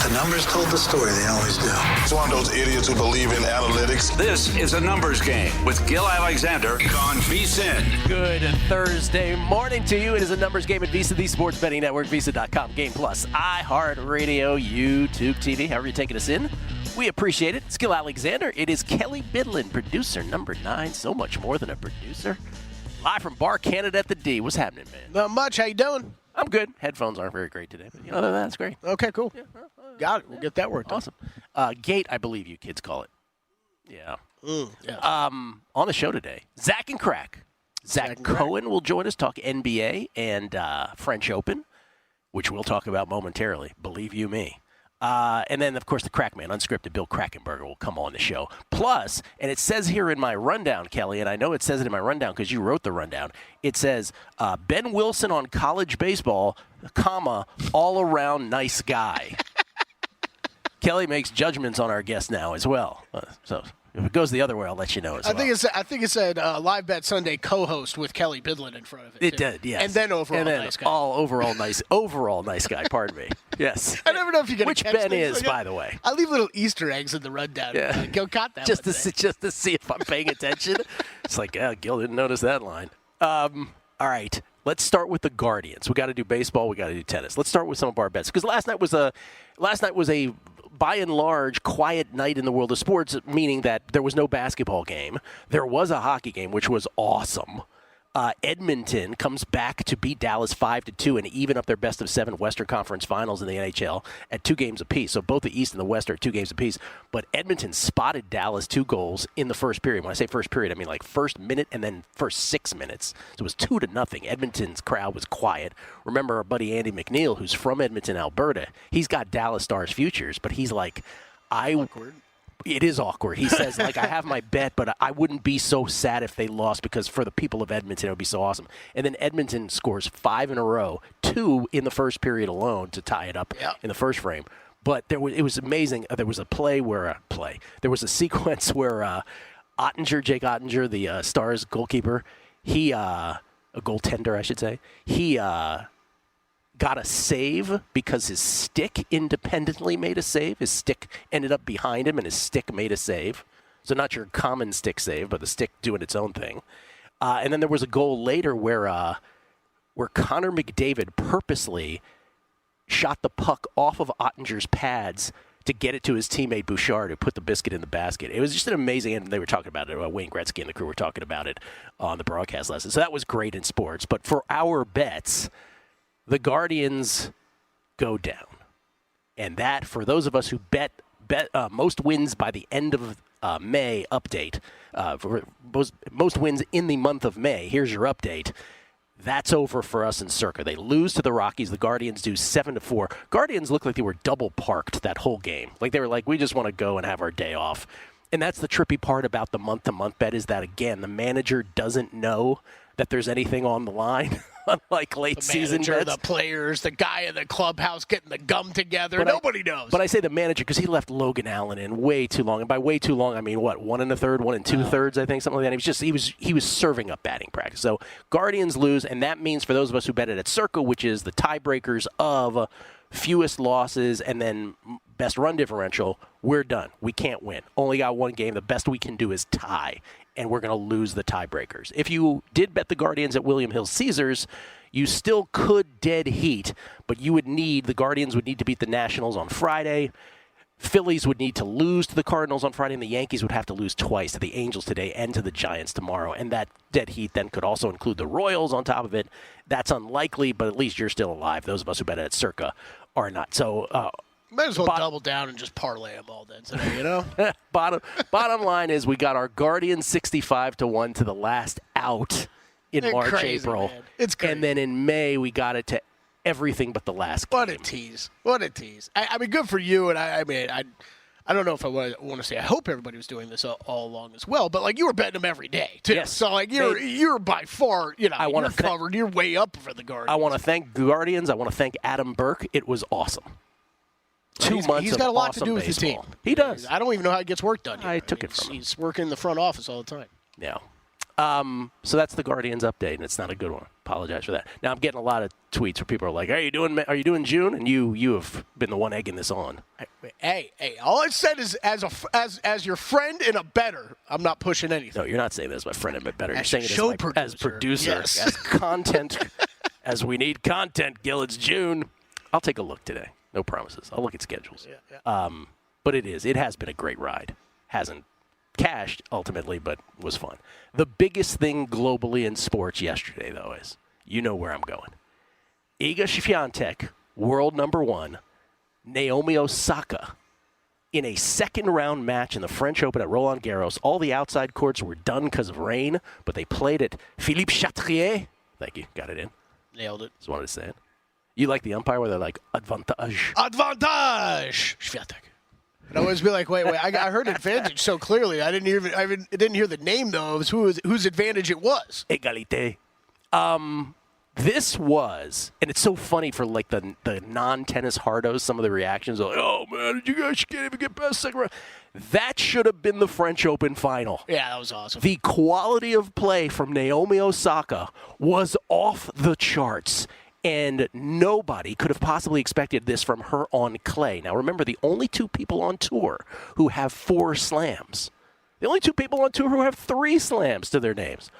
The numbers told the story. They always do. It's one of those idiots who believe in analytics. This is a numbers game with Gill Alexander on VSiN. Good Thursday morning to you. It is a numbers game at VSiN, the sports betting network, VSiN.com, Game Plus, iHeartRadio, YouTube TV, however you're taking us in. We appreciate it. It's Gill Alexander. It is Kelley Bydlon, producer number 9. So much more than a producer. Live from Bar Canada at the D. What's happening, man? Not much. How you doing? I'm good. Headphones aren't very great today, but other than that, it's great. Okay, cool. Yeah, got it. We'll get that worked Awesome. Gate, I believe you kids call it. Yeah. Yeah. On the show today, Zach and Crack. Zach Cohen will join us, talk NBA and French Open, which we'll talk about momentarily, believe you me. And then, of course, the Crack Man, unscripted Bill Krakcomberger, will come on the show. Plus, and it says here in my rundown, Kelley, and I know it says it in my rundown because you wrote the rundown, it says, Ben Wilson on college baseball, comma, all-around nice guy. Kelley makes judgments on our guests now as well. So if it goes the other way, I'll let you know as well. I think it said Live Bet Sunday co-host with Kelley Bydlon in front of it. It did, yes. And then overall nice guy. Overall nice guy, pardon me. Yes. I never know if you get Which catch Ben things is, like by the way. I leave little Easter eggs in the rundown. Yeah. Go caught that just one to see if I'm paying attention. It's like, Gil didn't notice that line. All right. Let's start with the Guardians. We got to do baseball. We got to do tennis. Let's start with some of our bets because last night was a by and large quiet night in the world of sports, meaning that there was no basketball game. There was a hockey game, which was awesome. Edmonton comes back to beat Dallas 5-2 and even up their best of 7 Western Conference Finals in the NHL at 2 games apiece. So both the East and the West are 2 games apiece. But Edmonton spotted Dallas 2 goals in the first period. When I say first period, I mean like first minute and then first 6 minutes. So it was 2-0. Edmonton's crowd was quiet. Remember our buddy Andy McNeil, who's from Edmonton, Alberta. He's got Dallas Stars futures, but he's like, Awkward. It is awkward. He says, I have my bet, but I wouldn't be so sad if they lost because for the people of Edmonton, it would be so awesome. And then Edmonton scores 5 in a row, 2 in the first period alone to tie it up in the first frame. But it was amazing. There was a there was a sequence where Jake Ottinger, the Stars goalkeeper, a goaltender, I should say, he got a save because his stick independently made a save. His stick ended up behind him, and his stick made a save. So not your common stick save, but the stick doing its own thing. And then there was a goal later where Connor McDavid purposely shot the puck off of Ottinger's pads to get it to his teammate Bouchard, who put the biscuit in the basket. It was just an amazing, and they were talking about it. Wayne Gretzky and the crew were talking about it on the broadcast lesson. So that was great in sports. But for our bets, the Guardians go down. And that, for those of us who bet most wins by the end of May update, for most wins in the month of May, here's your update. That's over for us in Circa. They lose to the Rockies. The Guardians do 7-4. Guardians looked like they were double parked that whole game. Like they were like, we just want to go and have our day off. And that's the trippy part about the month-to-month bet is that, again, the manager doesn't know that there's anything on the line, unlike late season bets. The players, the guy in the clubhouse getting the gum together. Nobody knows. But I say the manager because he left Logan Allen in way too long. And by way too long, I mean, 1 1/3, 1 2/3, I think, something like that. He was serving up batting practice. So Guardians lose, and that means for those of us who bet it at Circa, which is the tiebreakers of fewest losses and then best run differential, we're done. We can't win. Only got 1 game. The best we can do is tie, and we're going to lose the tiebreakers. If you did bet the Guardians at William Hill Caesars, you still could dead heat, but the Guardians would need to beat the Nationals on Friday. Phillies would need to lose to the Cardinals on Friday, and the Yankees would have to lose twice to the Angels today and to the Giants tomorrow. And that dead heat then could also include the Royals on top of it. That's unlikely, but at least you're still alive. Those of us who bet it at Circa are not. So might as well double down and just parlay them all then today, you know? Bottom line is we got our Guardians 65-1 to the last out in March, crazy, April. Man. It's crazy. And then in May, we got it to everything but the last game. What a tease. What a tease. I mean, good for you. And I don't know if I want to say I hope everybody was doing this all along as well, but like you were betting them every day too. Yes. So like you're by far, you're covered. You're way up for the Guardians. I want to thank Guardians. I want to thank Adam Burke. It was awesome. 2 months He's got a lot to do with baseball. his team. He does. I don't even know how he gets work done. I took it from him. He's working in the front office all the time. Yeah. So that's the Guardians update, and it's not a good one. apologize for that. Now I'm getting a lot of tweets where people are like, "Are you doing June?" And you have been the one egging this on. Hey! All I said is, as your friend and a bettor, I'm not pushing anything. No, you're not saying this, my friend and a bettor. You're As saying it show as producer, yes. as content, as we need content. Gill, it's June. I'll take a look today. No promises. I'll look at schedules. Yeah. But it has been a great ride. Hasn't cashed ultimately, but was fun. The biggest thing globally in sports yesterday, though, is you know where I'm going. Iga Swiatek, world number 1, Naomi Osaka, in a second-round match in the French Open at Roland Garros. All the outside courts were done because of rain, but they played at Philippe Chatrier. Thank you. Got it in. Nailed it. Just wanted to say it. You like the umpire where they're like, advantage. Advantage! Swiatek. I'd always be like, wait, I heard advantage so clearly. I didn't hear the name, though, of whose advantage it was. Égalité. This was, and it's so funny for like the non-tennis hardos, some of the reactions are like, oh man, you guys can't even get past second round. That should have been the French Open final. Yeah, that was awesome. The quality of play from Naomi Osaka was off the charts. And nobody could have possibly expected this from her on clay. Now, remember, the only 2 people on tour who have 4 slams, the only 2 people on tour who have 3 slams to their names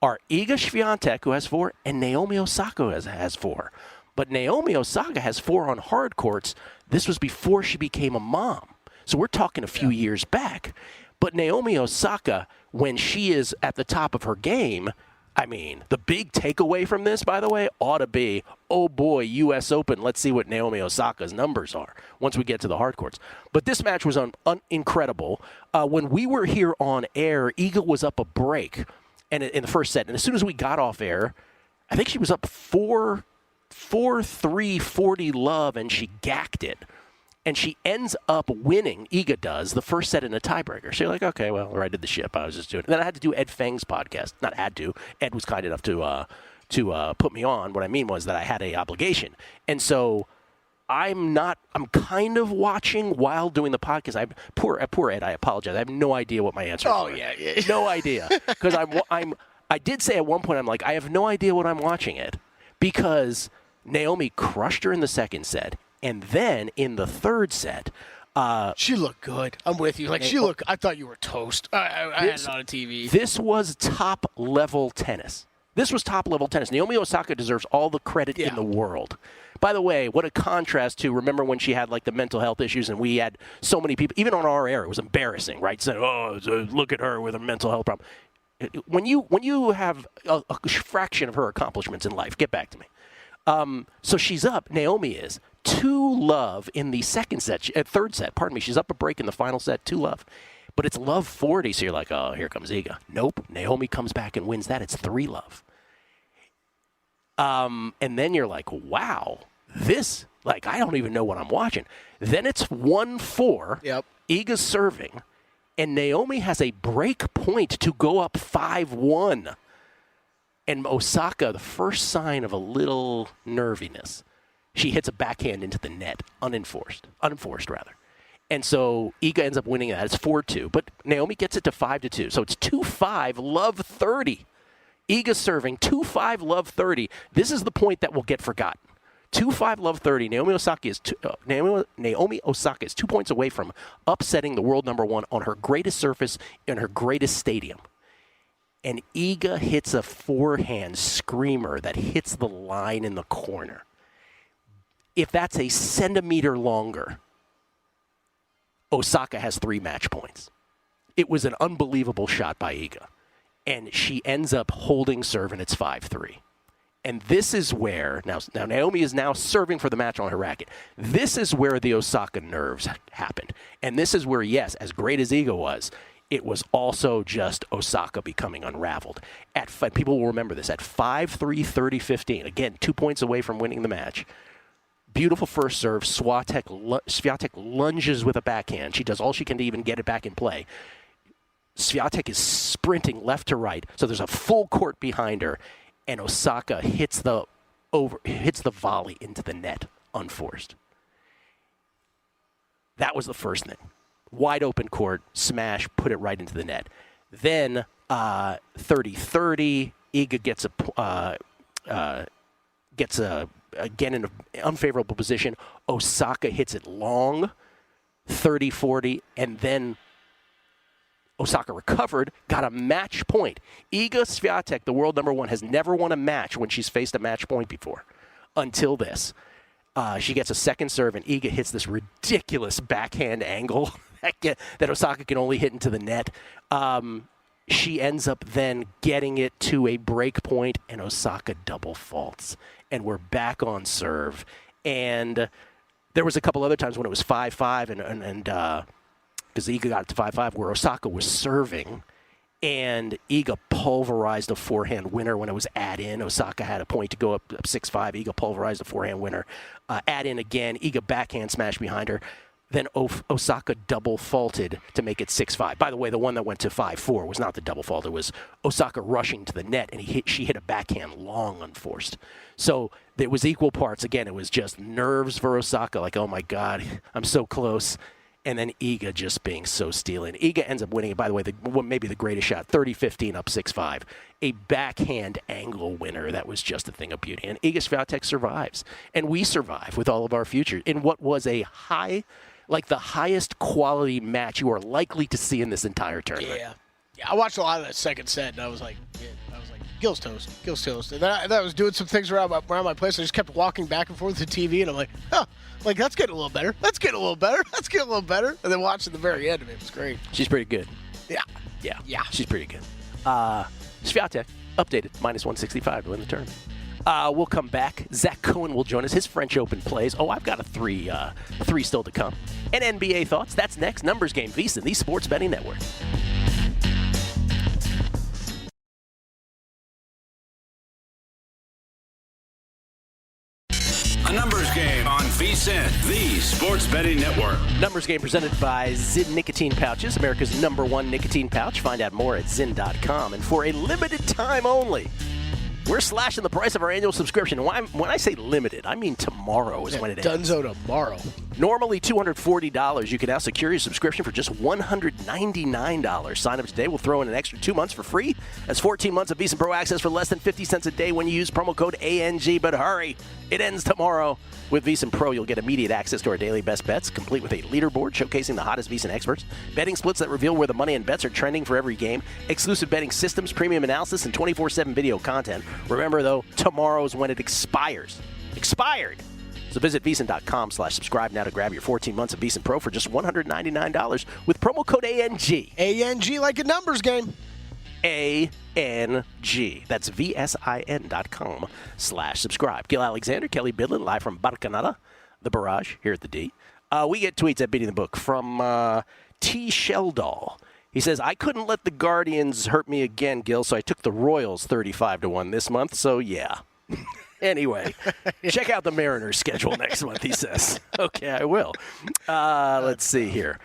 are Iga Swiatek, who has 4, and Naomi Osaka has 4. But Naomi Osaka has 4 on hard courts. This was before she became a mom. So we're talking a few years back. But Naomi Osaka, when she is at the top of her game, I mean, the big takeaway from this, by the way, ought to be, oh boy, U.S. Open, let's see what Naomi Osaka's numbers are once we get to the hard courts. But this match was incredible. When we were here on air, Iga was up a break and in the first set. And as soon as we got off air, I think she was up 4-3, 40 love, and she gacked it. And she ends up winning, Iga does, the first set in a tiebreaker. So you're like, okay, well, righted the ship. I was just doing it. And then I had to do Ed Feng's podcast. Not had to. Ed was kind enough to put me on. What I mean was that I had an obligation. And so I'm kind of watching while doing the podcast. Poor Ed, I apologize. I have no idea what my answer is. Oh, yeah. No idea. Because I did say at one point, I'm like, I have no idea what I'm watching it. Because Naomi crushed her in the second set. And then in the third set, she looked good. I'm with you. I thought you were toast. I had it on TV. This was top-level tennis. Naomi Osaka deserves all the credit in the world. By the way, what a contrast to, remember when she had like the mental health issues and we had so many people, even on our air, it was embarrassing, right? Saying, look at her with a mental health problem. When you have a fraction of her accomplishments in life, get back to me. So she's up, Naomi is, 2-love in the third set. Pardon me, she's up a break in the final set, 2-love. But it's love 40, so you're like, oh, here comes Iga. Nope, Naomi comes back and wins that. It's 3-love. And then you're like, wow, this, like, I don't even know what I'm watching. Then it's 1-4. Yep. Iga's serving, and Naomi has a break point to go up 5-1. And Osaka, the first sign of a little nerviness, she hits a backhand into the net, unenforced. And so Iga ends up winning that. It's 4-2. But Naomi gets it to 5-2. So it's 2-5, love 30. Iga serving, 2-5, love 30. This is the point that will get forgotten. 2-5, love 30. Naomi Osaka is 2 points away from upsetting the world number 1 on her greatest surface in her greatest stadium. And Iga hits a forehand screamer that hits the line in the corner. If that's a centimeter longer, Osaka has 3 match points. It was an unbelievable shot by Iga. And she ends up holding serve, and it's 5-3. And this is where, now Naomi is now serving for the match on her racket. This is where the Osaka nerves happened. And this is where, yes, as great as Iga was, it was also just Osaka becoming unraveled. People will remember this. At 5-3, 30-15, again, 2 points away from winning the match. Beautiful first serve. Swiatek lunges with a backhand. She does all she can to even get it back in play. Swiatek is sprinting left to right, so there's a full court behind her, and Osaka hits the volley into the net, unforced. That was the first thing. Wide open court, smash, put it right into the net. Then 30-30, Iga gets gets again in an unfavorable position. Osaka hits it long, 30-40, and then Osaka recovered, got a match point. Iga Swiatek, the world number 1, has never won a match when she's faced a match point before until this. She gets a second serve, and Iga hits this ridiculous backhand angle that Osaka can only hit into the net. She ends up then getting it to a break point, and Osaka double faults. And we're back on serve. And there was a couple other times when it was 5-5, and because Iga got it to 5-5, where Osaka was serving, and Iga pulverized a forehand winner when it was add-in. Osaka had a point to go up 6-5. Iga pulverized a forehand winner. Add-in again. Iga backhand smash behind her. Then Osaka double faulted to make it 6-5. By the way, the one that went to 5-4 was not the double fault. It was Osaka rushing to the net, and she hit a backhand long unforced. So it was equal parts. Again, it was just nerves for Osaka, like, oh my God, I'm so close. And then Iga just being so stealing. Iga ends up winning it, by the way, maybe the greatest shot, 30-15 up 6-5. A backhand angle winner that was just a thing of beauty. And Iga Swiatek survives. And we survive with all of our future in what was a the highest quality match you are likely to see in this entire tournament. Yeah, I watched a lot of that second set, and I was like, Gill's toast. And then I was doing some things around my place. I just kept walking back and forth to the TV, and I'm like, that's getting a little better. That's getting a little better. And then watching the very end of it was great. She's pretty good. Yeah. She's pretty good. Swiatek, updated, -165 to win the tournament. We'll come back. Zach Cohen will join us. His French Open plays. Oh, I've got a three still to come. And NBA thoughts. That's next. Numbers Game, VSiN, the Sports Betting Network. A Numbers Game on VSiN, the Sports Betting Network. Numbers Game presented by Zyn Nicotine Pouches, America's #1 nicotine pouch. Find out more at Zyn.com. And for a limited time only, we're slashing the price of our annual subscription. When I say limited, I mean tomorrow is when it ends. Dunzo tomorrow. Normally $240. You can now secure your subscription for just $199. Sign up today. We'll throw in an extra 2 months for free. That's 14 months of VSiN Pro access for less than 50 cents a day when you use promo code ANG. But hurry, it ends tomorrow. With VSiN Pro, you'll get immediate access to our daily best bets, complete with a leaderboard showcasing the hottest VSiN experts, betting splits that reveal where the money and bets are trending for every game, exclusive betting systems, premium analysis, and 24/7 video content. Remember, though, tomorrow is when it expires. Expired! So visit VSiN.com/subscribe now to grab your 14 months of VSiN Pro for just $199 with promo code ANG. ANG like a numbers game. ANG. That's VSIN.com/subscribe. Gill Alexander, Kelley Bydlon, live from Barcanada, the barrage here at the D. We get tweets at Beating the Book from T. Sheldall. He says, I couldn't let the Guardians hurt me again, Gill, so I took the Royals 35-1 this month, so yeah. Anyway, check out the Mariners' schedule next month, he says. Okay, I will. Let's see here.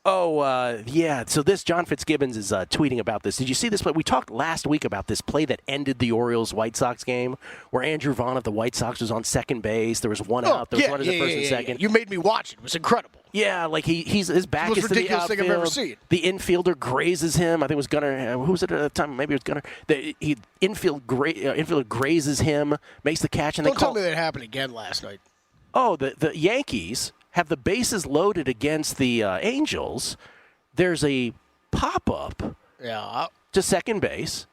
Yeah. So John Fitzgibbons is tweeting about this. Did you see this play? We talked last week about this play that ended the Orioles-White Sox game, where Andrew Vaughn of the White Sox was on second base. There was one out. There was one in the first and second. You made me watch it. It was incredible. Yeah, like his back is to the outfield. Thing I've ever seen. The infielder grazes him. I think it was Gunnar. Who was it at the time? Maybe it was Gunnar. The infielder grazes him, makes the catch, and Don't tell me that happened again last night. Oh, the Yankees have the bases loaded against the Angels. There's a pop-up to second base.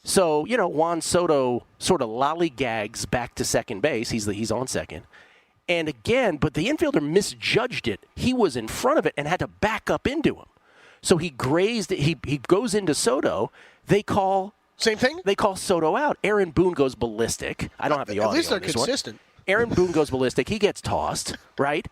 So, Juan Soto sort of lollygags back to second base. He's on second. And again, but the infielder misjudged it. He was in front of it and had to back up into him. So he grazed it. He goes into Soto. They call... Same thing? They call Soto out. Aaron Boone goes ballistic. I don't have the audio. At least they're on this consistent. Aaron Boone goes ballistic. He gets tossed, right?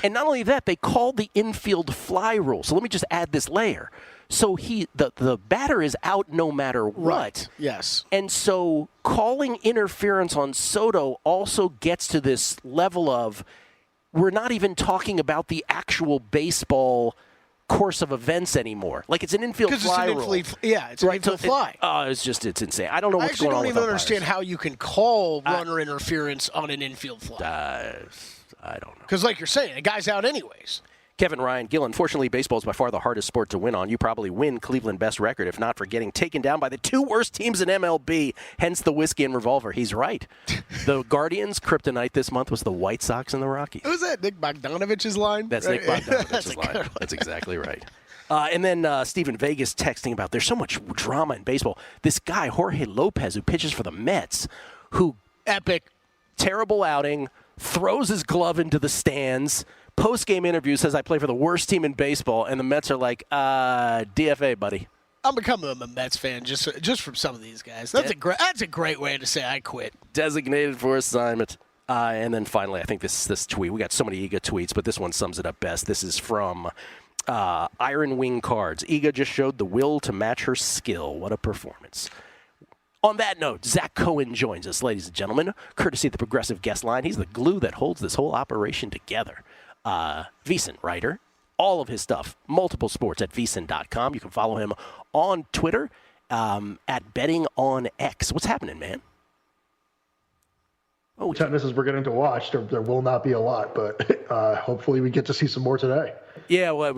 And not only that, they called the infield fly rule. So let me just add this layer. So the batter is out no matter what. Right. Yes. And so calling interference on Soto also gets to this level of we're not even talking about the actual baseball course of events anymore. Like it's an infield fly rule. It's an infield fly. It's insane. I don't know what's going on with I don't even understand how you can call runner interference on an infield fly. I don't know. Because like you're saying, the guy's out anyways. Kevin Ryan, Gill, unfortunately, baseball is by far the hardest sport to win on. You probably win Cleveland best record, if not for getting taken down by the two worst teams in MLB, hence the whiskey and revolver. He's right. The Guardians' kryptonite this month was the White Sox and the Rockies. Was that Nick Bogdanovich's line? That's Nick Bogdanovich's line. That's exactly right. And then Stephen Vegas texting about there's so much drama in baseball. This guy, Jorge Lopez, who pitches for the Mets, who Epic. Terrible outing, throws his glove into the stands, post-game interview says, I play for the worst team in baseball, and the Mets are like, DFA, buddy. I'm becoming a Mets fan just from some of these guys. That's a great way to say I quit. Designated for assignment. And then finally, I think this tweet, we got so many Iga tweets, but this one sums it up best. This is from Iron Wing Cards. Iga just showed the will to match her skill. What a performance. On that note, Zach Cohen joins us, ladies and gentlemen, courtesy of the Progressive Guest Line. He's the glue that holds this whole operation together. VSiN writer, all of his stuff, multiple sports at vsin.com. You can follow him on Twitter at bettingonx. What's happening, man? Oh, tennis we're getting to watch. There will not be a lot, but hopefully we get to see some more today. Yeah, well,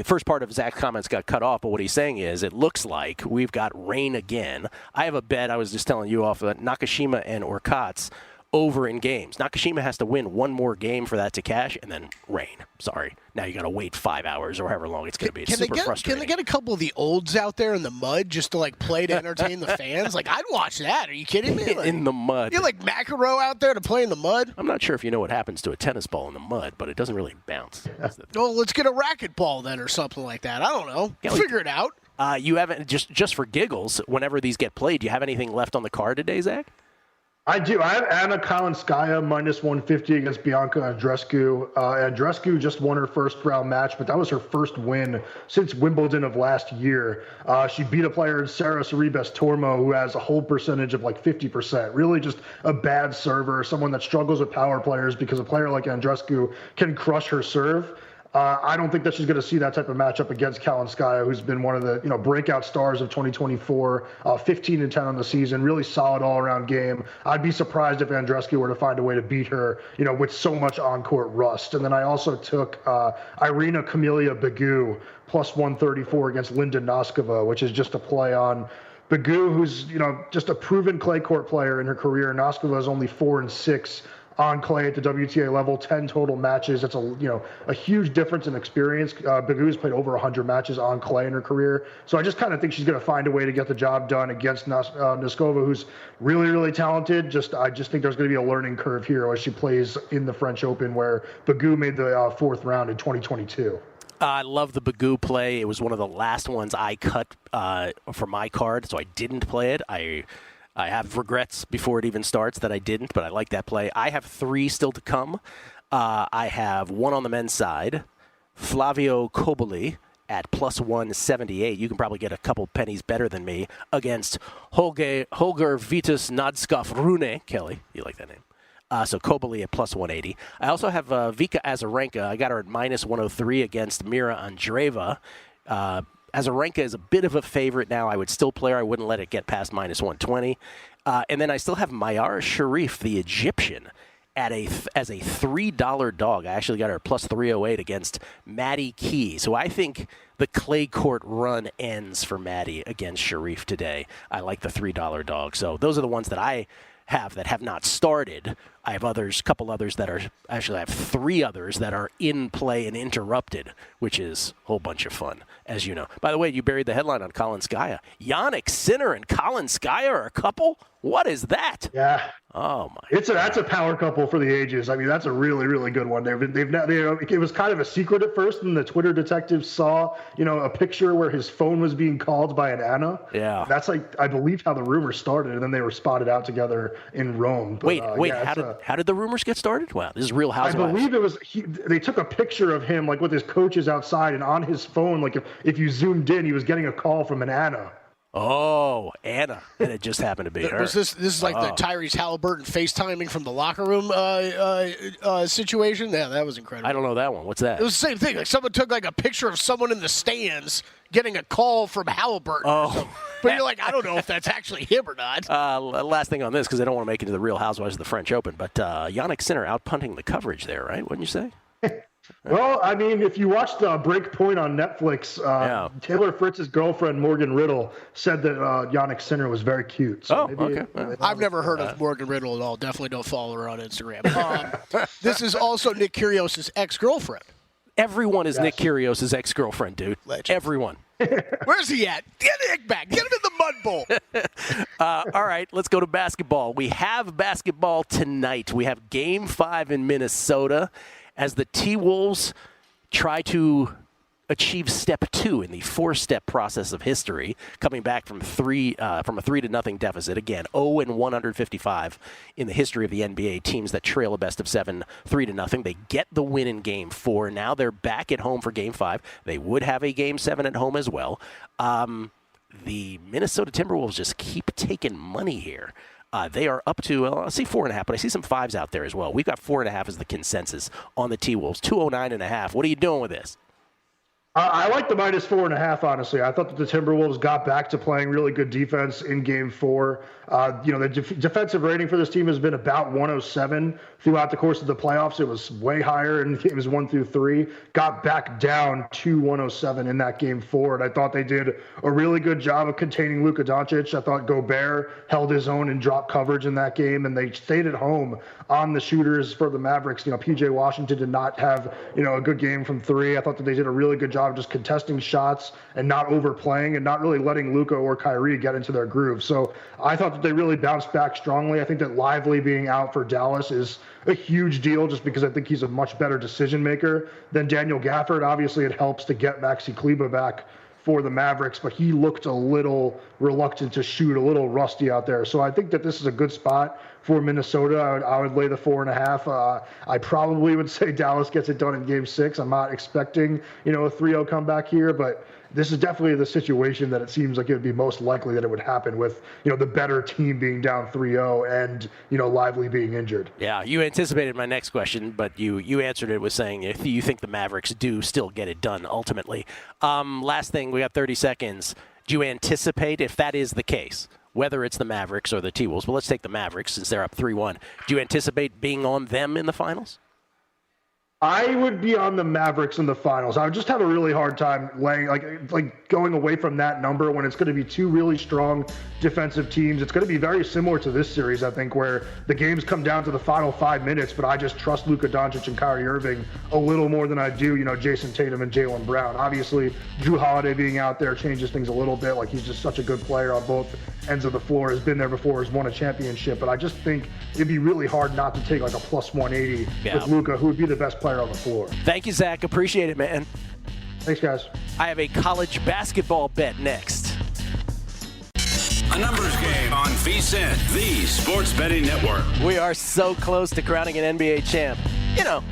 first part of Zach's comments got cut off, but what he's saying is it looks like we've got rain again. I have a bet, I was just telling you off, that Nakashima and Orkatz over in games. Nakashima has to win one more game for that to cash, and then rain. Sorry. Now you got to wait 5 hours or however long it's going to be. It's super frustrating. Can they get a couple of the olds out there in the mud just to play to entertain the fans? I'd watch that. Are you kidding me? In the mud. You're McEnroe out there to play in the mud? I'm not sure if you know what happens to a tennis ball in the mud, but it doesn't really bounce. Well, let's get a racquetball then or something like that. I don't know. Figure it out. You haven't, just for giggles, whenever these get played, do you have anything left on the card today, Zach? I do. I have Anna Kalinskaya minus 150 against Bianca Andreescu. Andreescu just won her first round match, but that was her first win since Wimbledon of last year. She beat a player, Sarah Sorribes Tormo, who has a hold percentage of 50%. Really just a bad server, someone that struggles with power players because a player like Andreescu can crush her serve. I don't think that she's going to see that type of matchup against Kalinskaya, who's been one of the breakout stars of 2024, 15-10 on the season, really solid all-around game. I'd be surprised if Andreescu were to find a way to beat her, with so much on-court rust. And then I also took Irina Camelia Begu plus 134 against Linda Noskova, which is just a play on Begu, who's just a proven clay court player in her career. Noskova is only 4-6. On clay at the WTA level, 10 total matches. That's a huge difference in experience. Bagu's played over 100 matches on clay in her career. So I just kind of think she's going to find a way to get the job done against Noskova, who's really, really talented. I just think there's going to be a learning curve here as she plays in the French Open, where Bagu made the fourth round in 2022. I love the Bagu play. It was one of the last ones I cut for my card, so I didn't play it. I have regrets before it even starts that I didn't, but I like that play. I have 3 still to come. I have one on the men's side, Flavio Koboli at plus 178. You can probably get a couple pennies better than me against Holger Vitus Nadskov Rune. Kelley, you like that name? So Koboli at plus 180. I also have Vika Azarenka. I got her at minus 103 against Mira Andreeva. Azarenka is a bit of a favorite now. I would still play her. I wouldn't let it get past minus 120. And then I still have Mayar Sharif, the Egyptian, as a $3 dog. I actually got her plus 308 against Maddie Key. So I think the clay court run ends for Maddie against Sharif today. I like the $3 dog. So those are the ones that I have that have not started. I have couple others that are, actually I have 3 others that are in play and interrupted, which is a whole bunch of fun, as you know. By the way, you buried the headline on Kalinskaya. Yannick Sinner and Kalinskaya are a couple? What is that? Yeah. Oh my! That's a power couple for the ages. I mean, that's a really, really good one. It was kind of a secret at first, and the Twitter detectives saw a picture where his phone was being called by an Anna. Yeah. That's I believe how the rumors started, and then they were spotted out together in Rome. But, wait. How did the rumors get started? Wow, this is Real Housewives. I believe it was they took a picture of him with his coaches outside, and on his phone, if you zoomed in, he was getting a call from an Anna. Oh, Anna. And it just happened to be her. This is like the Tyrese Halliburton FaceTiming from the locker room situation? Yeah, that was incredible. I don't know that one. What's that? It was the same thing. Someone took a picture of someone in the stands getting a call from Halliburton. Oh. But you're I don't know if that's actually him or not. Last thing on this, because I don't want to make it to the Real Housewives of the French Open, but Yannick Sinner out-punting the coverage there, right? Wouldn't you say? Well, I mean, if you watched Breakpoint on Netflix, Taylor Fritz's girlfriend, Morgan Riddle, said that Yannick Sinner was very cute. So okay. I've never heard of Morgan Riddle at all. Definitely don't follow her on Instagram. This is also Nick Kyrgios' ex-girlfriend. Everyone is Nick Kyrgios' ex-girlfriend, dude. Legend. Everyone. Where's he at? Get Nick back. Get him in the mud bowl. All right, let's go to basketball. We have basketball tonight. We have Game 5 in Minnesota as the T-Wolves try to achieve step 2 in the 4-step process of history, coming back from a 3-0 deficit. Again, 0-155 in the history of the NBA. Teams that trail a best of 7, 3-0. They get the win in Game 4. Now they're back at home for Game 5. They would have a Game 7 at home as well. The Minnesota Timberwolves just keep taking money here. They are up to, I see 4.5, but I see some 5s out there as well. We've got 4.5 as the consensus on the T-Wolves. 209.5. What are you doing with this? I like the minus 4.5, honestly. I thought that the Timberwolves got back to playing really good defense in Game 4. The defensive rating for this team has been about 107 throughout the course of the playoffs. It was way higher in games 1 through 3. Got back down to 107 in that Game 4. And I thought they did a really good job of containing Luka Doncic. I thought Gobert held his own in drop coverage in that game, and they stayed at home on the shooters for the Mavericks. PJ Washington did not have, a good game from 3. I thought that they did a really good job of just contesting shots and not overplaying and not really letting Luka or Kyrie get into their groove. So I thought that they really bounced back strongly. I think that Lively being out for Dallas is a huge deal just because I think he's a much better decision maker than Daniel Gafford. Obviously, it helps to get Maxi Kleber back for the Mavericks, but he looked a little reluctant to shoot, a little rusty out there. So I think that this is a good spot for Minnesota. I would lay the 4.5. I probably would say Dallas gets it done in Game 6. I'm not expecting, a 3-0 comeback here, but this is definitely the situation that it seems like it would be most likely that it would happen with, the better team being down 3-0 and, Lively being injured. Yeah, you anticipated my next question, but you answered it with saying if you think the Mavericks do still get it done ultimately. Last thing, we got 30 seconds. Do you anticipate, if that is the case, whether it's the Mavericks or the T-Wolves, but let's take the Mavericks since they're up 3-1, do you anticipate being on them in the finals? I would be on the Mavericks in the finals. I would just have a really hard time laying like going away from that number when it's going to be two really strong defensive teams. It's going to be very similar to this series, I think, where the games come down to the final 5 minutes, but I just trust Luka Doncic and Kyrie Irving a little more than I do, Jason Tatum and Jaylen Brown. Obviously, Drew Holiday being out there changes things a little bit. Like, he's just such a good player on both ends of the floor, has been there before, has won a championship. But I just think it'd be really hard not to take like a plus 180 with Luka, who would be the best player on the floor. Thank you, Zach. Appreciate it, man. Thanks, guys. I have a college basketball bet next. A numbers game on VSiN, the sports betting network. We are so close to crowning an NBA champ.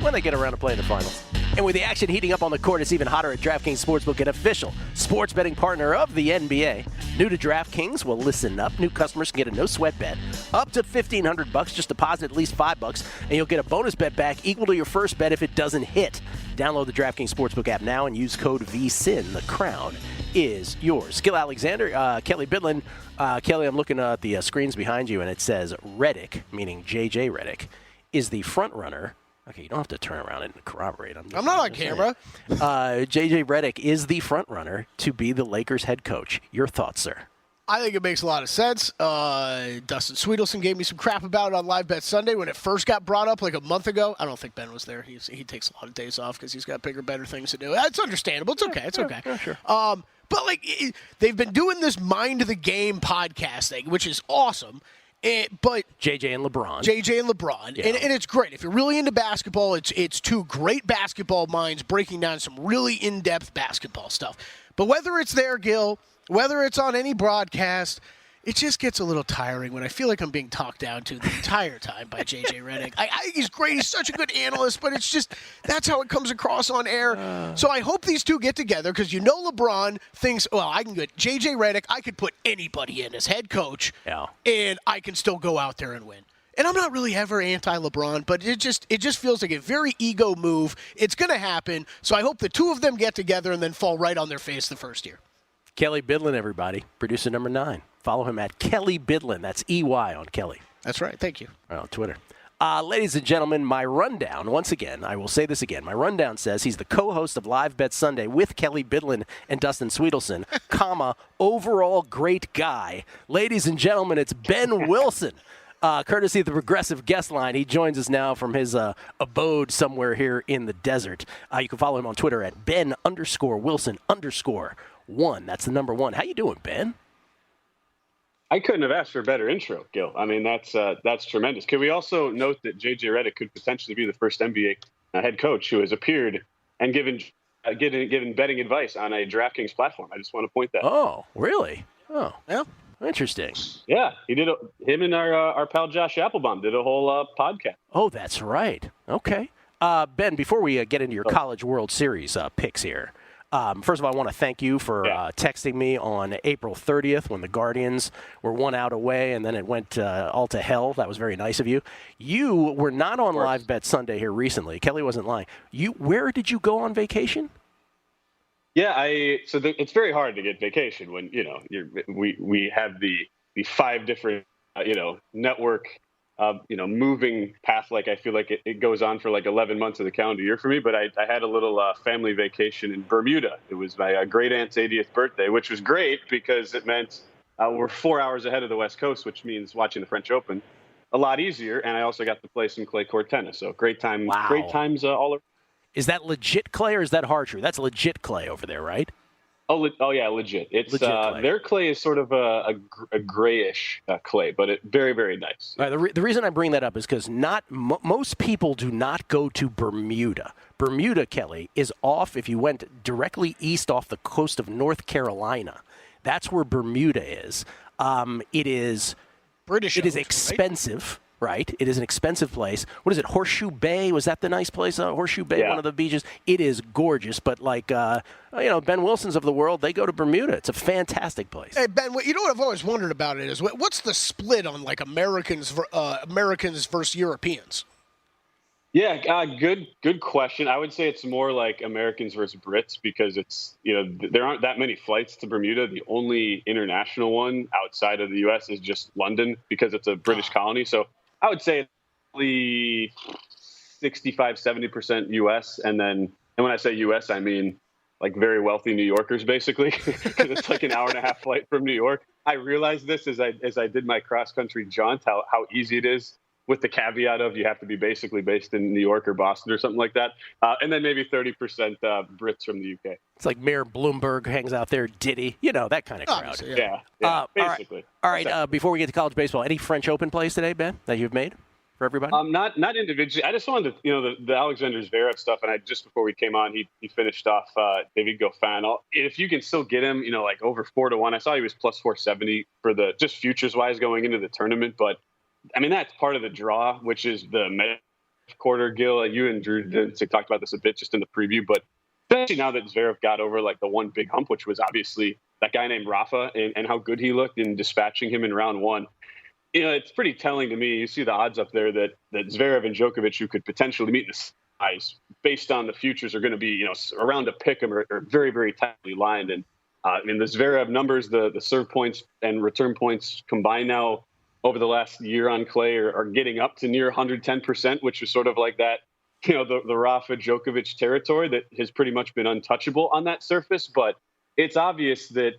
When they get around to playing the finals. And with the action heating up on the court, it's even hotter at DraftKings Sportsbook, an official sports betting partner of the NBA. New to DraftKings? Well, listen up. New customers can get a no-sweat bet up to $1,500. Just deposit at least $5, and you'll get a bonus bet back equal to your first bet if it doesn't hit. Download the DraftKings Sportsbook app now and use code VSiN. The crown is yours. Gill Alexander, Kelley Bydlon. Kelley, I'm looking at the screens behind you, and it says Redick, meaning J.J. Redick, is the front runner. Okay, you don't have to turn around and corroborate. I'm not on camera. J.J. Redick is the front runner to be the Lakers head coach. Your thoughts, sir? I think it makes a lot of sense. Dustin Sweetelson gave me some crap about it on Live Bet Sunday when it first got brought up like a month ago. I don't think Ben was there. He takes a lot of days off because he's got bigger, better things to do. It's understandable. It's okay. It's okay. Yeah, sure. But they've been doing this Mind the Game podcast thing, which is awesome. But JJ and LeBron. Yeah. And it's great. If you're really into basketball, it's two great basketball minds breaking down some really in-depth basketball stuff. But whether it's there, Gill, whether it's on any broadcast, it just gets a little tiring when I feel like I'm being talked down to the entire time by J.J. Redick. I think he's great. He's such a good analyst, but it's just that's how it comes across on air. So I hope these two get together because LeBron thinks, well, I can get J.J. Redick. I could put anybody in as head coach, and I can still go out there and win. And I'm not really ever anti-LeBron, but it just feels like a very ego move. It's going to happen, so I hope the two of them get together and then fall right on their face the first year. Kelley Bydlon, everybody. Producer number 9. Follow him at Kelley Bydlon. That's EY on Kelley. That's right. Thank you. On Twitter. Ladies and gentlemen, my rundown, once again, I will say this again. My rundown says he's the co-host of Live Bet Sunday with Kelley, Bydlon, and Dustin Sweetelson, overall great guy. Ladies and gentlemen, it's Ben Wilson. Courtesy of the Progressive Guest Line, he joins us now from his abode somewhere here in the desert. You can follow him on Twitter at Ben_Wilson_1. That's the number 1. How you doing, Ben? I couldn't have asked for a better intro, Gill. I mean, that's tremendous. Can we also note that J.J. Redick could potentially be the first NBA head coach who has appeared and given betting advice on a DraftKings platform? I just want to point that out. Oh, really? Oh, yeah. Interesting. Yeah, he did. Him and our pal Josh Applebaum did a whole podcast. Oh, that's right. Okay. Ben, before we get into your College World Series picks here, first of all, I want to thank you for texting me on April 30th when the Guardians were 1 out away and then it went all to hell. That was very nice of you. You were not on Live Bet Sunday here recently. Kelley wasn't lying. Where did you go on vacation? Yeah, it's very hard to get vacation when we have the 5 different network moving path. Like I feel like it goes on for like 11 months of the calendar year for me. But I had a little family vacation in Bermuda. It was my great aunt's 80th birthday, which was great because it meant we're 4 hours ahead of the West Coast, which means watching the French Open a lot easier. And I also got to play some clay court tennis. So great time. Wow. Great times all around. Is that legit clay or is that archery? That's legit clay over there, right? Oh yeah, legit. It's legit clay. Their clay is sort of a grayish clay, but very, very nice. All right, the reason I bring that up is because most people do not go to Bermuda. Bermuda, Kelley, is off if you went directly east off the coast of North Carolina. That's where Bermuda is. It is British. It is expensive. Right? Right, it is an expensive place. What is it, Horseshoe Bay? Was that the nice place? Horseshoe Bay, one of the beaches. It is gorgeous, but like, Ben Wilson's of the world, they go to Bermuda. It's a fantastic place. Hey, Ben, you know what I've always wondered about it is what's the split on like Americans versus Europeans? Yeah, good question. I would say it's more like Americans versus Brits because it's there aren't that many flights to Bermuda. The only international one outside of the U.S. is just London because it's a British colony. So I would say it's 65-70% U.S. And when I say U.S., I mean like very wealthy New Yorkers, basically, because it's like an hour and a half flight from New York. I realized this as I did my cross country jaunt, how easy it is, with the caveat of you have to be basically based in New York or Boston or something like that. And then maybe 30% Brits from the UK. It's like Mayor Bloomberg hangs out there, Diddy, that kind of crowd. Yeah, basically. All right, before we get to college baseball, any French Open plays today, Ben, that you've made for everybody? Not individually. I just wanted to, the Alexander Zverev stuff, and just before we came on, he finished off David Goffin. If you can still get him, like over 4-1. I saw he was plus 470 for the just futures-wise going into the tournament, but I mean, that's part of the draw, which is the quarter. Gill, you and Drew talked about this a bit just in the preview, but especially now that Zverev got over like the one big hump, which was obviously that guy named Rafa and how good he looked in dispatching him in round 1. It's pretty telling to me. You see the odds up there that Zverev and Djokovic, who could potentially meet in the size based on the futures, are going to be, around a pick 'em or very, very tightly lined. And the Zverev numbers, the serve points and return points combined now over the last year on clay are getting up to near 110%, which is sort of like that, the Rafa Djokovic territory that has pretty much been untouchable on that surface. But it's obvious that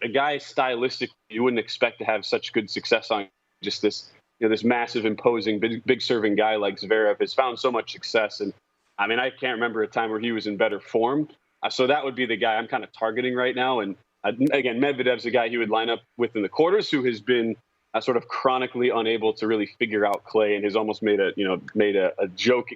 a guy stylistically you wouldn't expect to have such good success on just this, this massive, imposing, big serving guy like Zverev has found so much success. And I mean, I can't remember a time where he was in better form. So that would be the guy I'm kind of targeting right now. And again, Medvedev's a guy he would line up with in the quarters who has been sort of chronically unable to really figure out clay and has almost made a joke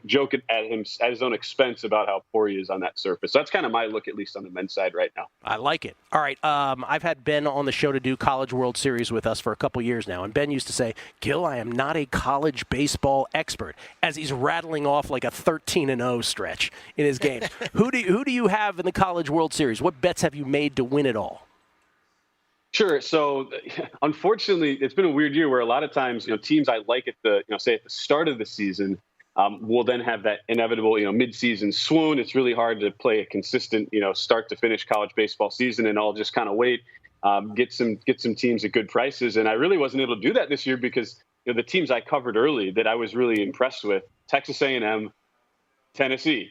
at his own expense about how poor he is on that surface. So that's kind of my look, at least on the men's side right now. I like it. All right. I've had Ben on the show to do College World Series with us for a couple years now. And Ben used to say, Gill, I am not a college baseball expert, as he's rattling off like a 13-0 stretch in his game. Who do you have in the College World Series? What bets have you made to win it all? Sure. So, unfortunately, it's been a weird year where a lot of times, teams I like at the, say at the start of the season, will then have that inevitable, mid-season swoon. It's really hard to play a consistent, start to finish college baseball season, and I'll just kind of wait, get some teams at good prices. And I really wasn't able to do that this year because the teams I covered early that I was really impressed with: Texas A&M, Tennessee,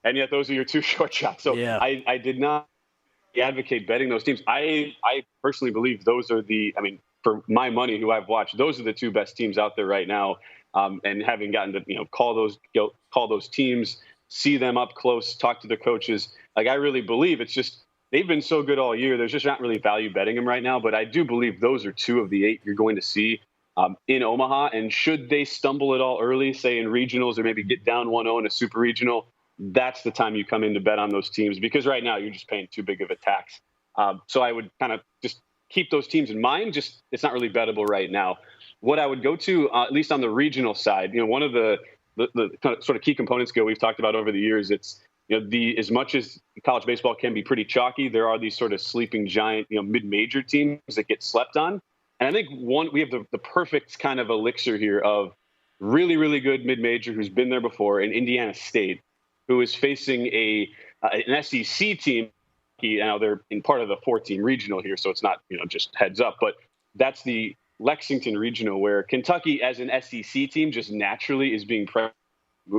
and yet those are your two short shots. So yeah. I did not advocate betting those teams. I personally believe those are for my money, who I've watched, those are the two best teams out there right now. And having gotten to call those teams, see them up close, talk to the coaches, like I really believe it's just they've been so good all year. There's just not really value betting them right now. But I do believe those are 2 of the 8 you're going to see in Omaha. And should they stumble at all early, say in regionals or maybe get down 1-0 in a super regional, that's the time you come in to bet on those teams, because right now you're just paying too big of a tax. So I would kind of just keep those teams in mind. Just it's not really bettable right now. What I would go to, at least on the regional side, one of the kind of sort of key components, Gill, we've talked about over the years, it's as much as college baseball can be pretty chalky, there are these sort of sleeping giant, mid-major teams that get slept on. And I think we have the perfect kind of elixir here of really, really good mid-major who's been there before in Indiana State, who is facing an SEC team. Now they're in part of the 4-team regional here, so it's not just heads up, but that's the Lexington regional, where Kentucky as an SEC team just naturally is being pressured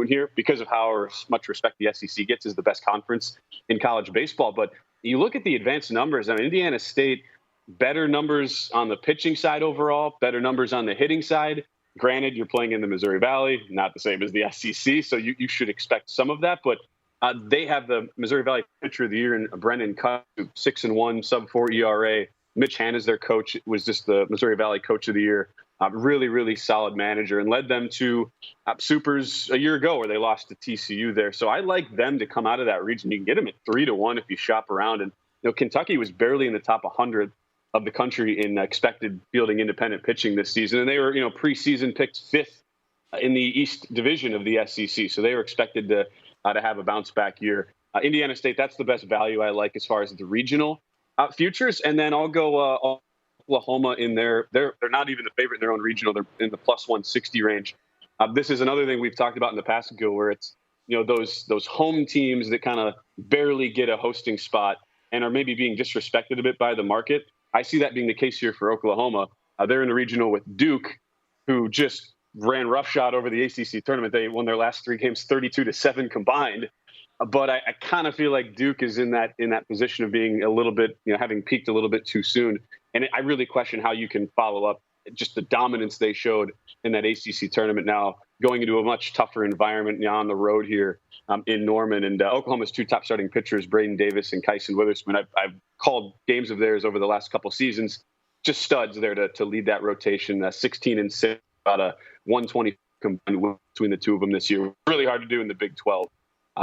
here because of how much respect the SEC gets as the best conference in college baseball. But you look at the advanced numbers, Indiana State, better numbers on the pitching side overall, better numbers on the hitting side. Granted, you're playing in the Missouri Valley, not the same as the SEC, so you should expect some of that. But they have the Missouri Valley Pitcher of the Year in Brendan Cutt, 6-1, sub-4 ERA. Mitch Hanna's their coach, was just the Missouri Valley Coach of the Year. Really, really solid manager, and led them to Supers a year ago where they lost to TCU there. So I like them to come out of that region. You can get them at 3-1 if you shop around. And Kentucky was barely in the top 100 of the country in expected fielding independent pitching this season, and they were preseason picked 5th in the East Division of the SEC. So they were expected to have a bounce back year. Indiana State, that's the best value I like as far as the regional futures. And then I'll go Oklahoma in there. They're not even the favorite in their own regional. They're in the plus 160 range. This is another thing we've talked about in the past, Gill, where it's those home teams that kind of barely get a hosting spot and are maybe being disrespected a bit by the market. I see that being the case here for Oklahoma. They're in the regional with Duke, who just ran roughshod over the ACC tournament. They won their last 3 games 32-7 combined. But I kind of feel like Duke is in that position of being a little bit, having peaked a little bit too soon. And I really question how you can follow up just the dominance they showed in that ACC tournament now, going into a much tougher environment on the road here in Norman. And Oklahoma's 2 top starting pitchers, Braden Davis and Kyson Witherspoon, I've called games of theirs over the last couple seasons, just studs there to lead that rotation, 16-6, about a 120 combined between the two of them this year. Really hard to do in the Big 12.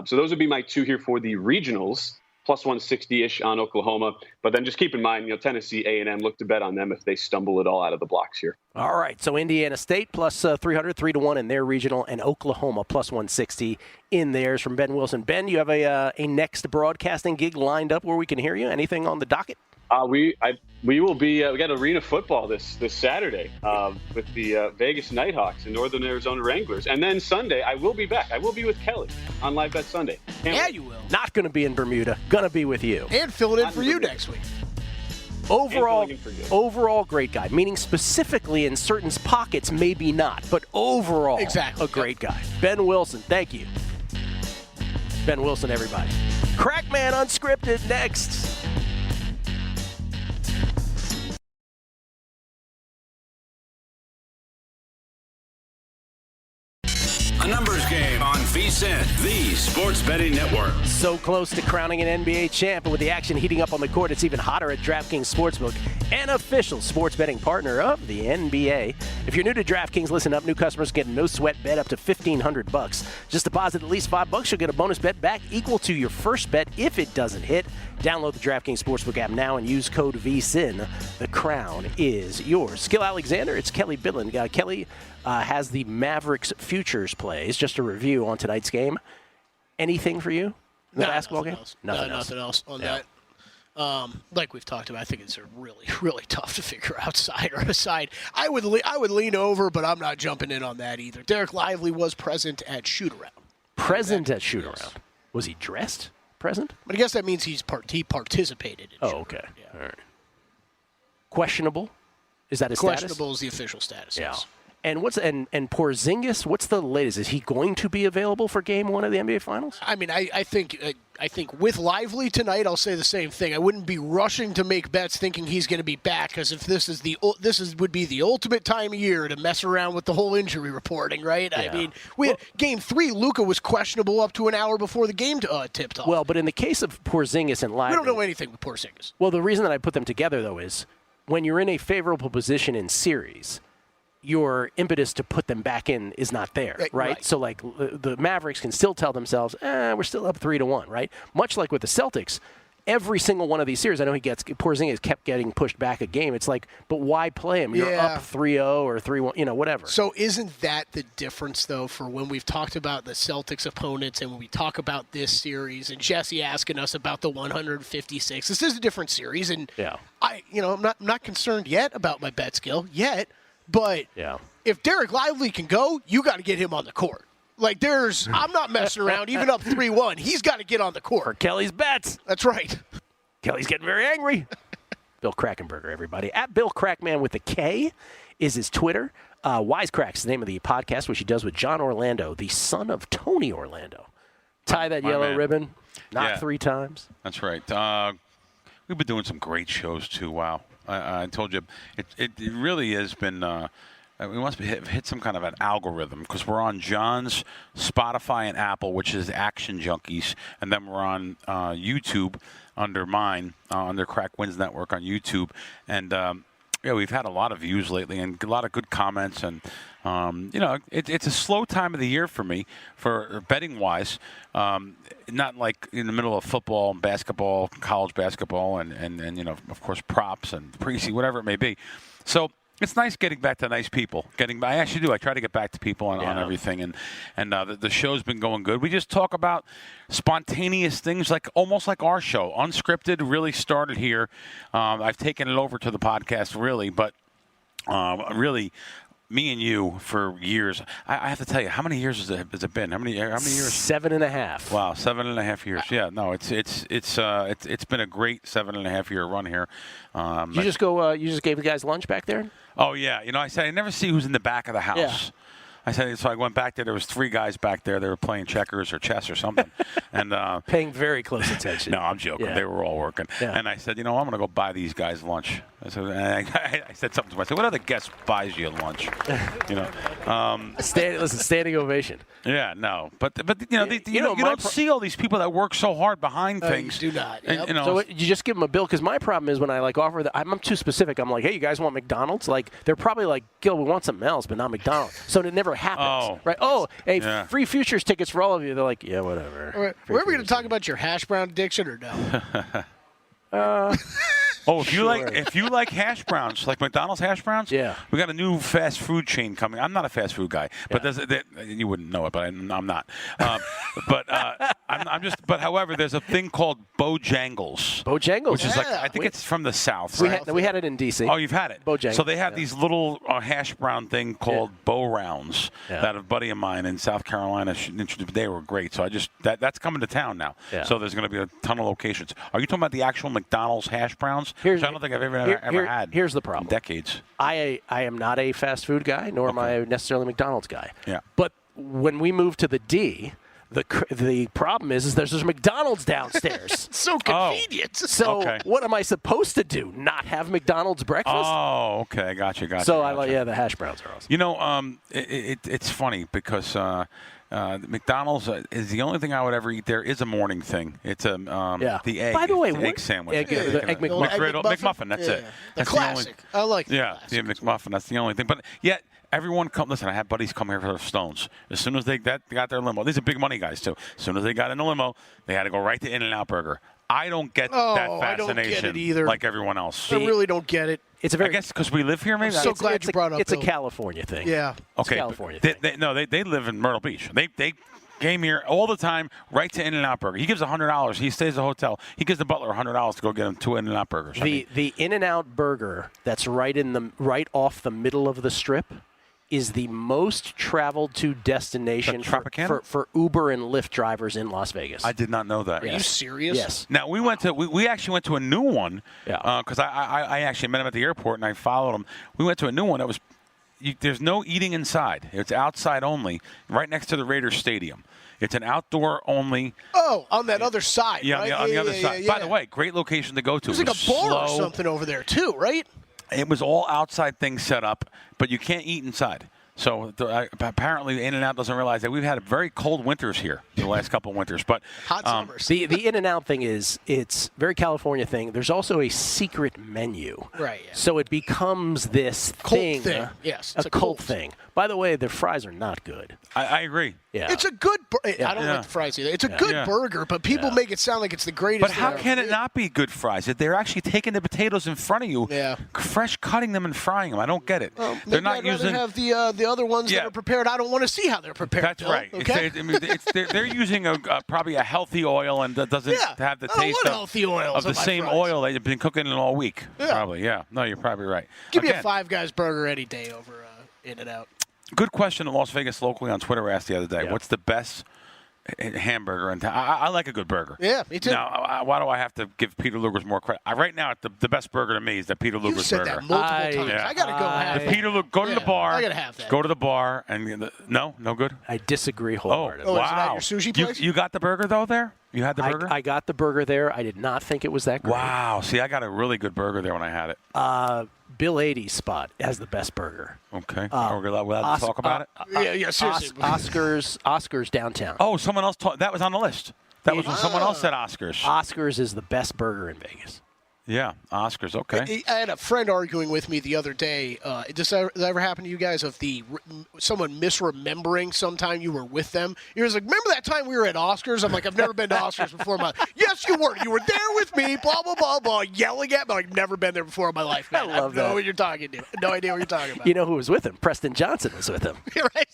So those would be my 2 here for the regionals, plus 160-ish on Oklahoma. But then just keep in mind, Tennessee, A&M, look to bet on them if they stumble at all out of the blocks here. All right, so Indiana State plus 300, 3-1 in their regional, and Oklahoma plus 160 in theirs from Ben Wilson. Ben, you have a next broadcasting gig lined up where we can hear you? Anything on the docket? We will be. We got arena football this Saturday with the Vegas Nighthawks and Northern Arizona Wranglers, and then Sunday I will be back. I will be with Kelley on Live Bet Sunday. You will. Not going to be in Bermuda. Going to be with you. And filling in for you next week. Overall great guy. Meaning specifically in certain pockets, maybe not, but overall, exactly a great guy. Ben Wilson, thank you. Ben Wilson, everybody. Crackman Unscripted next. A numbers game on VSiN, the sports betting network. So close to crowning an NBA champ, and with the action heating up on the court, it's even hotter at DraftKings Sportsbook, an official sports betting partner of the NBA. If you're new to DraftKings, listen up. New customers get a no-sweat bet up to $1,500. Just deposit at least $5. You'll get a bonus bet back equal to your first bet if it doesn't hit. Download the DraftKings Sportsbook app now and use code VSiN. The crown is yours. Gill Alexander, it's Kelley Bydlon. Kelley has the Mavericks futures plays. Just a review on tonight's game. Anything for you? The basketball game? Nothing else on that. Like we've talked about, I think it's really, really tough to figure out side or aside. I would lean over, but I'm not jumping in on that either. Derek Lively was present at shoot-around. At shoot-around. Yes. Was he dressed present? But I guess that means he participated in shoot-around. Okay. Yeah. All right. Questionable? Is that his Questionable status? is the official status, yeah. yes. And Porzingis, what's the latest? Is he going to be available for Game 1 of the NBA Finals? I mean, I think with Lively tonight, I'll say the same thing. I wouldn't be rushing to make bets thinking he's going to be back, because if would be the ultimate time of year to mess around with the whole injury reporting, right? Yeah. I mean, we had Game 3, Luka was questionable up to an hour before the game tipped off. Well, but in the case of Porzingis and Lively, we don't know anything with Porzingis. Well, the reason that I put them together, though, is when you're in a favorable position in series, your impetus to put them back in is not there, right? So, like, the Mavericks can still tell themselves, we're still up 3-1, right? Much like with the Celtics, every single one of these series, I know Porzingis kept getting pushed back a game. It's like, but why play him? You're up 3-0 or 3-1, whatever. So isn't that the difference, though, for when we've talked about the Celtics opponents and when we talk about this series, and Jesse asking us about the 156? This is a different series, and I'm not concerned yet about my bet skill yet. But if Derek Lively can go, you got to get him on the court. Like, I'm not messing around. Even up 3-1, he's got to get on the court. For Kelley's bets. That's right. Kelley's getting very angry. Bill Krakcomberger, everybody. At Bill Crackman with a K is his Twitter. Wisecracks, the name of the podcast, which he does with John Orlando, the son of Tony Orlando. Tie that yellow ribbon. Knock 3 times. That's right. We've been doing some great shows, too. Wow. I told you, it really has been, we must have hit some kind of an algorithm, because we're on John's Spotify and Apple, which is Action Junkies, and then we're on YouTube under mine, under Crack Wins Network on YouTube. And, we've had a lot of views lately and a lot of good comments. And, it's a slow time of the year for me, for betting-wise. Not like in the middle of football and basketball, college basketball, and of course, props and preseason, whatever it may be. So it's nice getting back to nice people. I actually do. I try to get back to people on everything, and the show's been going good. We just talk about spontaneous things, almost like our show. Unscripted really started here. I've taken it over to the podcast, really, but really. Me and you for years. I have to tell you, how many years has it been? How many years? 7.5. Wow, 7.5 years. Yeah, no, it's been a great 7.5 year run here. You just gave the guys lunch back there? Oh yeah, I said I never see who's in the back of the house. Yeah. I said, so I went back there. There was 3 guys back there. They were playing checkers or chess or something, and paying very close attention. No, I'm joking. Yeah. They were all working. Yeah. And I said, I'm going to go buy these guys lunch. I said something to myself. What other guest buys you lunch? Standing ovation. Yeah, no, but you don't see all these people that work so hard behind things. You do not. Yep. And, so you just give them a bill, because my problem is when I offer that, I'm too specific. I'm like, hey, you guys want McDonald's? Like, they're probably like, Gill, we want something else, but not McDonald's. So it never happens, right? Oh, hey, free futures tickets for all of you. They're like, yeah, whatever. Were we going to talk about your hash brown addiction or no? If you like hash browns, like McDonald's hash browns, we got a new fast food chain coming. I'm not a fast food guy, but you wouldn't know it, but I'm not. I'm just. But however, there's a thing called Bojangles. Bojangles, which is I think it's from the South. We had it in D.C. Oh, you've had it. Bojangles. So they have these little hash brown thing called Bo Rounds that a buddy of mine in South Carolina introduced. They were great. So that's coming to town now. Yeah. So there's going to be a ton of locations. Are you talking about the actual McDonald's hash browns? I don't think I've ever had. Here's the problem. In decades. I am not a fast food guy, nor am I necessarily a McDonald's guy. Yeah. But when we moved to the D, the problem is there's this McDonald's downstairs. So convenient. So what am I supposed to do? Not have McDonald's breakfast? Oh, okay. Gotcha. So the hash browns are awesome. It's funny because McDonald's is the only thing I would ever eat there is a morning thing. It's the egg. By the way, egg sandwich. The egg McMuffin. McMuffin. That's it. That's the classic. I like the classic. McMuffin. That's the only thing. But yet everyone come. Listen, I have buddies come here for their Stones. As soon as they got their limo, these are big money guys too. As soon as they got in the limo, they had to go right to In-N-Out Burger. I don't get that fascination. I don't get it either. Like everyone else. I really don't get it. I guess because we live here, maybe. I'm so glad you brought up. It's a California thing. Yeah. It's a California thing. They live in Myrtle Beach. They came here all the time, right to In-N-Out Burger. He gives $100. He stays at the hotel. He gives the butler $100 to go get him 2 In-N-Out burgers. The In-N-Out Burger that's right off the middle of the strip is the most traveled to destination for Uber and Lyft drivers in Las Vegas. I did not know that. Are you serious? Yes. Now we actually went to a new one because I actually met him at the airport and I followed him. We went to a new one that was there's no eating inside. It's outside only, right next to the Raiders Stadium. It's an outdoor only. Oh, on that other side. Yeah, right? on the other side. By the way, great location to go to. There's like a bar or something over there too, right? It was all outside things set up, but you can't eat inside. So apparently, In-N-Out doesn't realize that we've had very cold winters here the last couple of winters. But hot summers. The In-N-Out thing is it's very California thing. There's also a secret menu, right? Yeah. So it becomes this thing. Yes, it's a cult thing. By the way, the fries are not good. I agree. Yeah, it's a good. I don't like the fries either. It's a good burger, but people make it sound like it's the greatest. But how can it not be good fries? They're actually taking the potatoes in front of you, fresh cutting them and frying them. I don't get it. They're not using. Have the other ones that are prepared. I don't want to see how they're prepared. That's Bill. right. Okay? They're using probably a healthy oil and that doesn't have the taste of the same oil they've been cooking it all week. Yeah. Probably, yeah. No, you're probably right. Give me a Five Guys burger any day over In-N-Out. Good question. Las Vegas locally on Twitter asked the other day, what's the best hamburger in town? I like a good burger. Yeah, me too. Now, why do I have to give Peter Luger's more credit? Right now, the best burger to me is that Peter Luger's burger. You said that multiple times. I got to go have that. Peter Luger, go to the bar. I got to have that. Go to the bar. and No good? I disagree wholeheartedly. Wow. Is that your sushi place? You got the burger, though, there? You had the burger? I got the burger there. I did not think it was that great. Wow. See, I got a really good burger there when I had it. Bill 80's spot has the best burger. Okay. Are we allowed to talk about it? Yeah, seriously. Oscars downtown. Oh, someone else that was on the list. That was when someone else said Oscars. Oscars is the best burger in Vegas. Yeah, Oscars. Okay. I had a friend arguing with me the other day. Does that ever happen to you guys? Of someone misremembering sometime you were with them? He was like, "Remember that time we were at Oscars?" I'm like, "I've never been to Oscars before." In my life. Yes, you were. You were there with me. Blah blah blah blah, yelling at me. I've never been there before in my life. Man. I love that. Know what you're talking to. No idea what you're talking about. You know who was with him? Preston Johnson was with him. Right?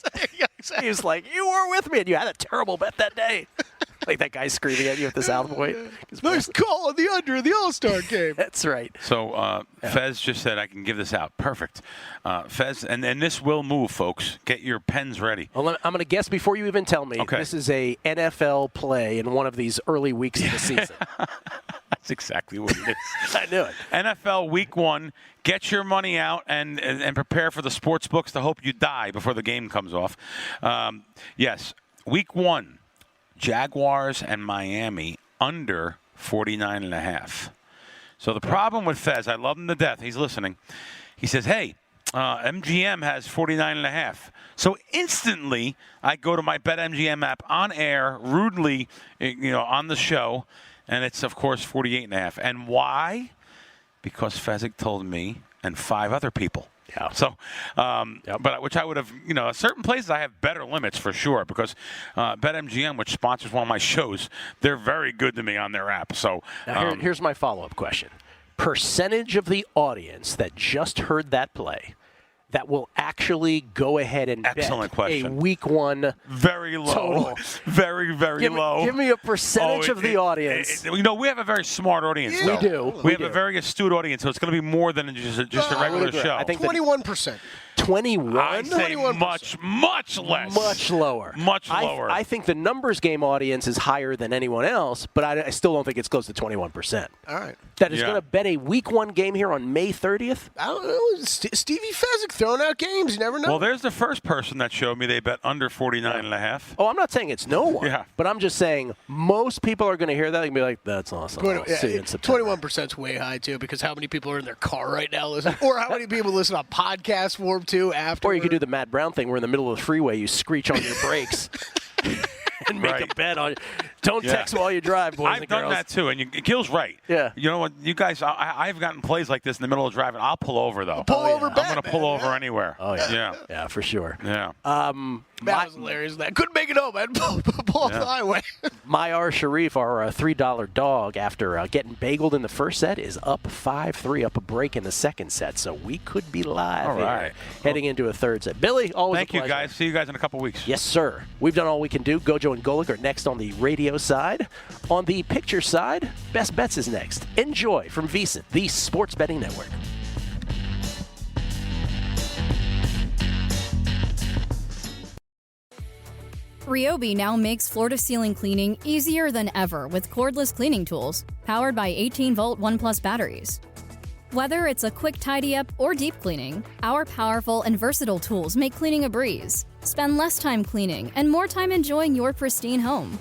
He was like, "You were with me, and you had a terrible bet that day." Like that guy screaming at you at the South Point. Nice call on the under of the All-Star game. That's right. So Fez just said I can give this out. Perfect. Fez, and this will move, folks. Get your pens ready. Well, I'm going to guess before you even tell me. Okay. This is a NFL play in one of these early weeks of the season. That's exactly what it is. I knew it. NFL Week 1. Get your money out and prepare for the sports books to hope you die before the game comes off. Yes, Week 1. Jaguars and Miami under 49.5. So the problem with Fez, I love him to death. He's listening. He says, hey, MGM has 49.5. So instantly I go to my BetMGM app on air, rudely, on the show, and it's, of course, 48.5. And why? Because Fezzik told me and 5 other people. Yeah. So, but which I would have, certain places I have better limits for sure because BetMGM, which sponsors one of my shows, they're very good to me on their app. So now here's my follow-up question: percentage of the audience that just heard that play that will actually go ahead and bet a Week 1 very low, total. Very low. Give me a percentage of the audience. We have a very smart audience. We do. We have a very astute audience, so it's going to be more than just a regular show. I think 21%. 21? I say 21%. much less. Much lower. Much lower. I think the numbers game audience is higher than anyone else, but I still don't think it's close to 21%. All right. That is going to bet a Week 1 game here on May 30th? I don't know. Stevie Fezzik throwing out games. You never know. Well, there's the first person that showed me they bet under 49.5. Oh, I'm not saying it's no one. Yeah. But I'm just saying most people are going to hear that and be like, that's awesome. I'll see you in September. 21% is way high, too, because how many people are in their car right now listening? Or how many people listen on podcast form, too, after? Or you could do the Matt Brown thing where in the middle of the freeway you screech on your brakes and make a bet on. Don't text while you drive, boys and girls. I've done that too, and Gil's right. Yeah. You know what, you guys, I've gotten plays like this in the middle of driving. I'll pull over though. I'm going to pull over anywhere. Oh yeah. Yeah, for sure. Yeah. That was hilarious. That couldn't make it home. I had to pull off the highway. Mayar Sharif, our $3 dog, after getting bageled in the first set, is up 5-3, up a break in the second set. So we could be live here, heading into a third set. Billy, always Thank a pleasure. you, guys. See you guys in a couple weeks. Yes, sir. We've done all we can do. Gojo and Golic are next on the radio side. On the picture side, Best Bets is next. Enjoy from VSiN, the Sports Betting Network. Ryobi now makes floor-to-ceiling cleaning easier than ever with cordless cleaning tools powered by 18-volt ONE+ batteries. Whether it's a quick tidy up or deep cleaning, our powerful and versatile tools make cleaning a breeze. Spend less time cleaning and more time enjoying your pristine home.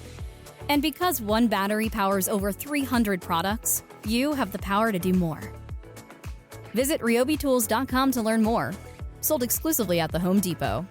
And because one battery powers over 300 products, you have the power to do more. Visit RyobiTools.com to learn more. Sold exclusively at the Home Depot.